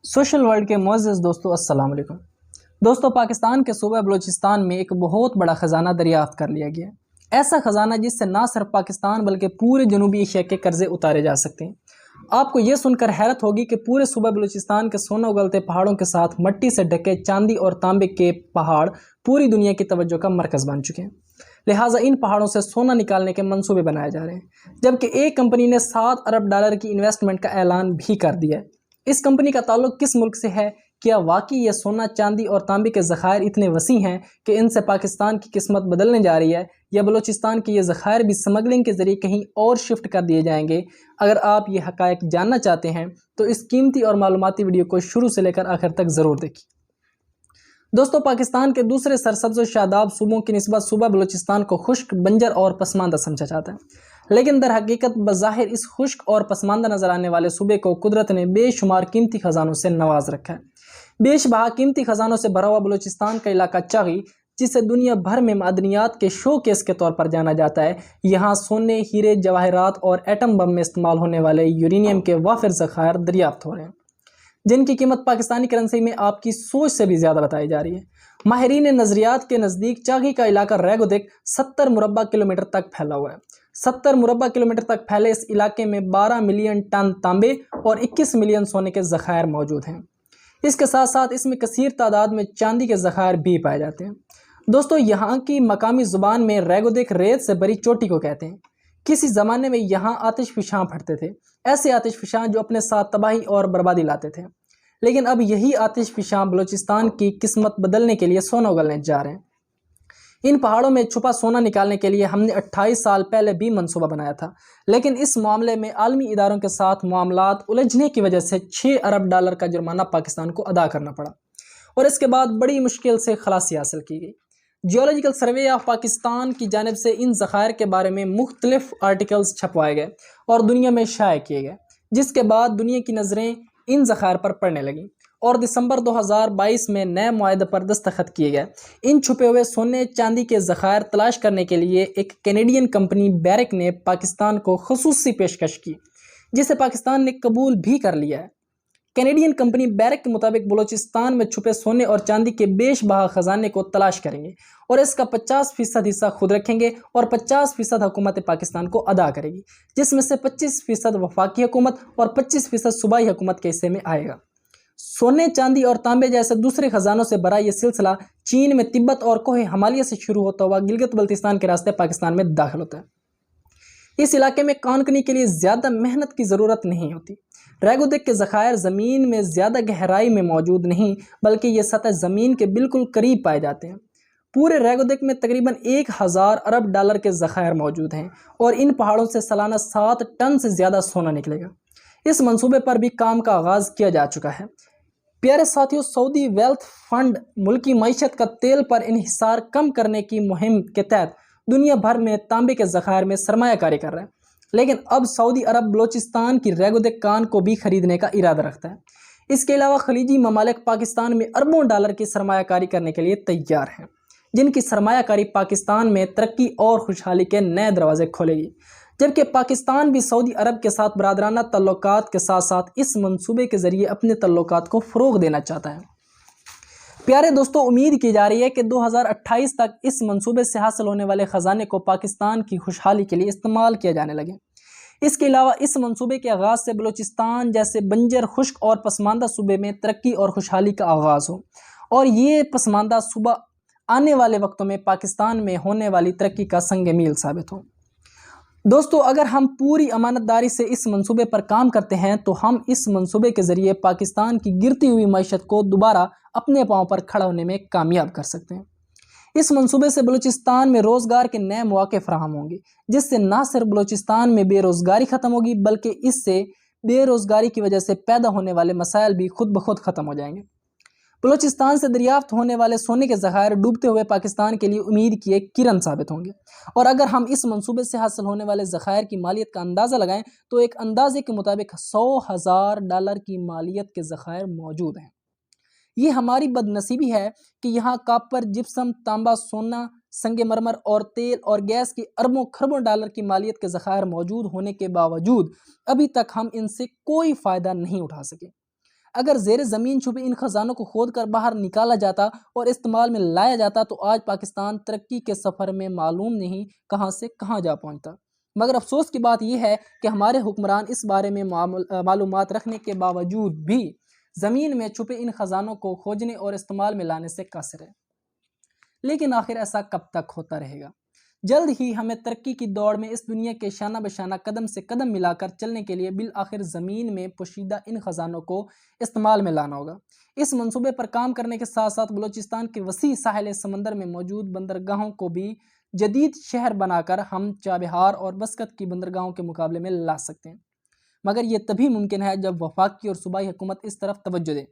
Social world کے معزز دوستو السلام علیکم دوستو، پاکستان کے صوبہ بلوچستان میں ایک بہت بڑا خزانہ دریافت کر لیا گیا ہے۔ ایسا خزانہ جس سے نہ صرف پاکستان بلکہ پورے جنوبی ایشیا کے قرضے اتارے جا سکتے ہیں۔ آپ کو یہ سن کر حیرت ہوگی کہ پورے صوبہ بلوچستان کے سونا اگلتے پہاڑوں کے ساتھ مٹی سے ڈھکے چاندی اور تانبے کے پہاڑ پوری دنیا کی توجہ کا مرکز بن چکے ہیں۔ لہٰذا ان پہاڑوں سے سونا نکالنے کے منصوبے بنائے جا رہے ہیں، جبکہ ایک کمپنی نے $7 ارب کی انویسٹمنٹ کا اعلان بھی کر دیا ہے۔ اس کمپنی کا تعلق کس ملک سے ہے؟ کیا واقعی یہ سونا، چاندی اور تانبے کے ذخائر اتنے وسیع ہیں کہ ان سے پاکستان کی قسمت بدلنے جا رہی ہے، یا بلوچستان کے یہ ذخائر بھی سمگلنگ کے ذریعے کہیں اور شفٹ کر دیے جائیں گے؟ اگر آپ یہ حقائق جاننا چاہتے ہیں تو اس قیمتی اور معلوماتی ویڈیو کو شروع سے لے کر آخر تک ضرور دیکھیں۔ دوستو، پاکستان کے دوسرے سرسبز و شاداب صوبوں کی نسبت صوبہ بلوچستان کو خشک، بنجر اور پسماندہ سمجھا جاتا ہے، لیکن در حقیقت بظاہر اس خشک اور پسماندہ نظر آنے والے صوبے کو قدرت نے بے شمار قیمتی خزانوں سے نواز رکھا ہے۔ بیش بہا قیمتی خزانوں سے بھرا ہوا بلوچستان کا علاقہ چاغی، جسے دنیا بھر میں معدنیات کے شو کیس کے طور پر جانا جاتا ہے، یہاں سونے، ہیرے، جواہرات اور ایٹم بم میں استعمال ہونے والے یورینیم کے وافر ذخائر دریافت ہو رہے ہیں، جن کی قیمت پاکستانی کرنسی میں آپ کی سوچ سے بھی زیادہ بتائی جا رہی ہے۔ ماہرین نظریات کے نزدیک چاغی کا علاقہ ریگودک 70 مربع کلومیٹر تک پھیلا ہوا ہے۔ 70 مربع کلومیٹر تک پھیلے اس علاقے میں 12 ملین ٹن تانبے اور 21 ملین سونے کے ذخائر موجود ہیں۔ اس کے ساتھ ساتھ اس میں کثیر تعداد میں چاندی کے ذخائر بھی پائے جاتے ہیں۔ دوستو، یہاں کی مقامی زبان میں ریگودک ریت سے بری چوٹی کو کہتے ہیں۔ کسی زمانے میں یہاں آتش فشاں پھٹتے تھے، ایسے آتش فشاں جو اپنے ساتھ تباہی اور بربادی لاتے تھے، لیکن اب یہی آتش فشاں بلوچستان کی قسمت بدلنے کے لیے سونا اگلنے جا رہے ہیں۔ ان پہاڑوں میں چھپا سونا نکالنے کے لیے ہم نے 28 سال پہلے بھی منصوبہ بنایا تھا، لیکن اس معاملے میں عالمی اداروں کے ساتھ معاملات الجھنے کی وجہ سے $6 ارب کا جرمانہ پاکستان کو ادا کرنا پڑا، اور اس کے بعد بڑی مشکل سے خلاصی حاصل کی گئی۔ جیولوجیکل سروے آف پاکستان کی جانب سے ان ذخائر کے بارے میں مختلف آرٹیکلز چھپوائے گئے اور دنیا میں شائع کیے گئے، جس کے بعد دنیا کی نظریں ان ذخائر پر پڑنے لگیں، اور دسمبر 2022 میں نئے معاہدے پر دستخط کیے گئے۔ ان چھپے ہوئے سونے چاندی کے ذخائر تلاش کرنے کے لیے ایک کینیڈین کمپنی بیرک نے پاکستان کو خصوصی پیشکش کی، جسے پاکستان نے قبول بھی کر لیا ہے۔ کینیڈین کمپنی بیرک کے مطابق بلوچستان میں چھپے سونے اور چاندی کے بیش بہا خزانے کو تلاش کریں گے، اور اس کا 50% حصہ خود رکھیں گے اور 50% حکومت پاکستان کو ادا کرے گی، جس میں سے 25% وفاقی حکومت اور 25% صوبائی حکومت کے حصے میں آئے گا۔ سونے، چاندی اور تانبے جیسے دوسرے خزانوں سے بھرا یہ سلسلہ چین میں تبت اور کوہ ہمالیہ سے شروع ہوتا ہوا گلگت بلتستان کے راستے پاکستان میں داخل ہوتا ہے۔ اس علاقے میں کانکنی کے لیے زیادہ محنت کی ضرورت نہیں ہوتی۔ ریگودک کے ذخائر زمین میں زیادہ گہرائی میں موجود نہیں، بلکہ یہ سطح زمین کے بالکل قریب پائے جاتے ہیں۔ پورے ریگودک میں تقریباً $1000 ارب کے ذخائر موجود ہیں، اور ان پہاڑوں سے سالانہ 7 ٹن سے زیادہ سونا نکلے گا۔ اس منصوبے پر بھی کام کا آغاز کیا جا چکا ہے۔ پیارے ساتھیوں، سعودی ویلتھ فنڈ ملکی معیشت کا تیل پر انحصار کم کرنے کی مہم کے تحت دنیا بھر میں تانبے کے ذخائر میں سرمایہ کاری کر رہا ہے، لیکن اب سعودی عرب بلوچستان کی ریگودک کان کو بھی خریدنے کا ارادہ رکھتا ہے۔ اس کے علاوہ خلیجی ممالک پاکستان میں اربوں ڈالر کی سرمایہ کاری کرنے کے لیے تیار ہیں، جن کی سرمایہ کاری پاکستان میں ترقی اور خوشحالی کے نئے دروازے کھولے گی، جبکہ پاکستان بھی سعودی عرب کے ساتھ برادرانہ تعلقات کے ساتھ ساتھ اس منصوبے کے ذریعے اپنے تعلقات کو فروغ دینا چاہتا ہے۔ پیارے دوستو، امید کی جا رہی ہے کہ 2028 تک اس منصوبے سے حاصل ہونے والے خزانے کو پاکستان کی خوشحالی کے لیے استعمال کیا جانے لگے۔ اس کے علاوہ اس منصوبے کے آغاز سے بلوچستان جیسے بنجر، خشک اور پسماندہ صوبے میں ترقی اور خوشحالی کا آغاز ہو، اور یہ پسماندہ صوبہ آنے والے وقتوں میں پاکستان میں ہونے والی ترقی کا سنگ میل ثابت ہو۔ دوستو، اگر ہم پوری امانت داری سے اس منصوبے پر کام کرتے ہیں تو ہم اس منصوبے کے ذریعے پاکستان کی گرتی ہوئی معیشت کو دوبارہ اپنے پاؤں پر کھڑا ہونے میں کامیاب کر سکتے ہیں۔ اس منصوبے سے بلوچستان میں روزگار کے نئے مواقع فراہم ہوں گے، جس سے نہ صرف بلوچستان میں بے روزگاری ختم ہوگی، بلکہ اس سے بے روزگاری کی وجہ سے پیدا ہونے والے مسائل بھی خود بخود ختم ہو جائیں گے۔ بلوچستان سے دریافت ہونے والے سونے کے ذخائر ڈوبتے ہوئے پاکستان کے لیے امید کی ایک کرن ثابت ہوں گے، اور اگر ہم اس منصوبے سے حاصل ہونے والے ذخائر کی مالیت کا اندازہ لگائیں تو ایک اندازے کے مطابق $100,000 کی مالیت کے ذخائر موجود ہیں۔ یہ ہماری بد نصیبی ہے کہ یہاں کاپر، جپسم، تانبا، سونا، سنگ مرمر اور تیل اور گیس کی اربوں خربوں ڈالر کی مالیت کے ذخائر موجود ہونے کے باوجود ابھی تک ہم ان سے کوئی فائدہ نہیں اٹھا سکے۔ اگر زیر زمین چھپے ان خزانوں کو کھود کر باہر نکالا جاتا اور استعمال میں لایا جاتا تو آج پاکستان ترقی کے سفر میں معلوم نہیں کہاں سے کہاں جا پہنچتا۔ مگر افسوس کی بات یہ ہے کہ ہمارے حکمران اس بارے میں معلومات رکھنے کے باوجود بھی زمین میں چھپے ان خزانوں کو کھوجنے اور استعمال میں لانے سے قاصر ہے۔ لیکن آخر ایسا کب تک ہوتا رہے گا؟ جلد ہی ہمیں ترقی کی دوڑ میں اس دنیا کے شانہ بشانہ قدم سے قدم ملا کر چلنے کے لیے بالآخر زمین میں پوشیدہ ان خزانوں کو استعمال میں لانا ہوگا۔ اس منصوبے پر کام کرنے کے ساتھ ساتھ بلوچستان کے وسیع ساحل سمندر میں موجود بندرگاہوں کو بھی جدید شہر بنا کر ہم چابہار اور مسقط کی بندرگاہوں کے مقابلے میں لا سکتے ہیں، مگر یہ تبھی ممکن ہے جب وفاقی اور صوبائی حکومت اس طرف توجہ دے۔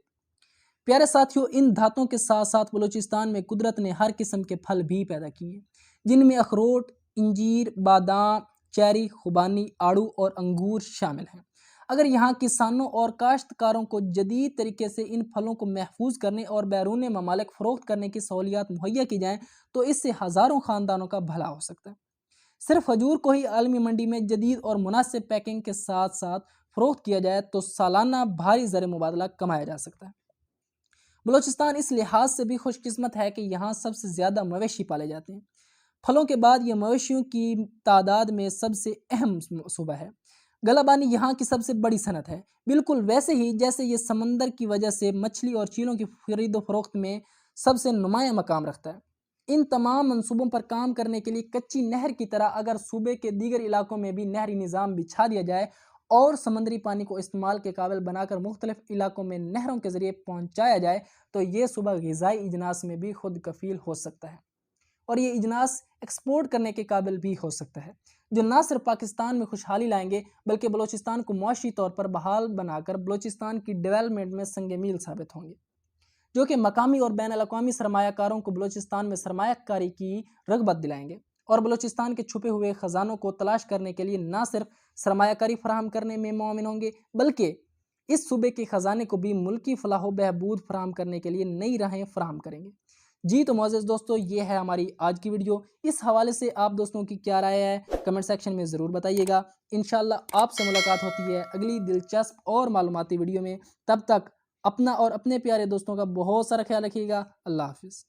پیارے ساتھیوں، ان دھاتوں کے ساتھ ساتھ بلوچستان میں قدرت نے ہر قسم کے پھل بھی پیدا کیے ہیں، جن میں اخروٹ، انجیر، بادام، چیری، خوبانی، آڑو اور انگور شامل ہیں۔ اگر یہاں کسانوں اور کاشتکاروں کو جدید طریقے سے ان پھلوں کو محفوظ کرنے اور بیرون ممالک فروخت کرنے کی سہولیات مہیا کی جائیں تو اس سے ہزاروں خاندانوں کا بھلا ہو سکتا ہے۔ صرف کھجور کو ہی عالمی منڈی میں جدید اور مناسب پیکنگ کے ساتھ ساتھ فروخت کیا جائے تو سالانہ بھاری زر مبادلہ کمایا جا سکتا ہے۔ بلوچستان اس لحاظ سے بھی خوش قسمت ہے کہ یہاں سب سے زیادہ مویشی پالے جاتے ہیں۔ پھلوں کے بعد یہ مویشیوں کی تعداد میں سب سے اہم صوبہ ہے۔ گلابانی یہاں کی سب سے بڑی صنعت ہے، بالکل ویسے ہی جیسے یہ سمندر کی وجہ سے مچھلی اور چیلوں کی خرید و فروخت میں سب سے نمایاں مقام رکھتا ہے۔ ان تمام منصوبوں پر کام کرنے کے لیے کچی نہر کی طرح اگر صوبے کے دیگر علاقوں میں بھی نہری نظام بچھا دیا جائے اور سمندری پانی کو استعمال کے قابل بنا کر مختلف علاقوں میں نہروں کے ذریعے پہنچایا جائے تو یہ صوبہ غذائی اجناس میں بھی خود کفیل ہو سکتا ہے اور یہ اجناس ایکسپورٹ کرنے کے قابل بھی ہو سکتا ہے، جو نہ صرف پاکستان میں خوشحالی لائیں گے بلکہ بلوچستان کو معاشی طور پر بحال بنا کر بلوچستان کی ڈیولپمنٹ میں سنگ میل ثابت ہوں گے، جو کہ مقامی اور بین الاقوامی سرمایہ کاروں کو بلوچستان میں سرمایہ کاری کی رغبت دلائیں گے اور بلوچستان کے چھپے ہوئے خزانوں کو تلاش کرنے کے لیے نہ صرف سرمایہ کاری فراہم کرنے میں معاون ہوں گے بلکہ اس صوبے کے خزانے کو بھی ملکی فلاح و بہبود فراہم کرنے کے لیے نئی راہیں فراہم کریں گے۔ جی تو معزز دوستو، یہ ہے ہماری آج کی ویڈیو۔ اس حوالے سے آپ دوستوں کی کیا رائے ہے کمنٹ سیکشن میں ضرور بتائیے گا۔ انشاءاللہ آپ سے ملاقات ہوتی ہے اگلی دلچسپ اور معلوماتی ویڈیو میں۔ تب تک اپنا اور اپنے پیارے دوستوں کا بہت سارا خیال رکھیے گا۔ اللہ حافظ۔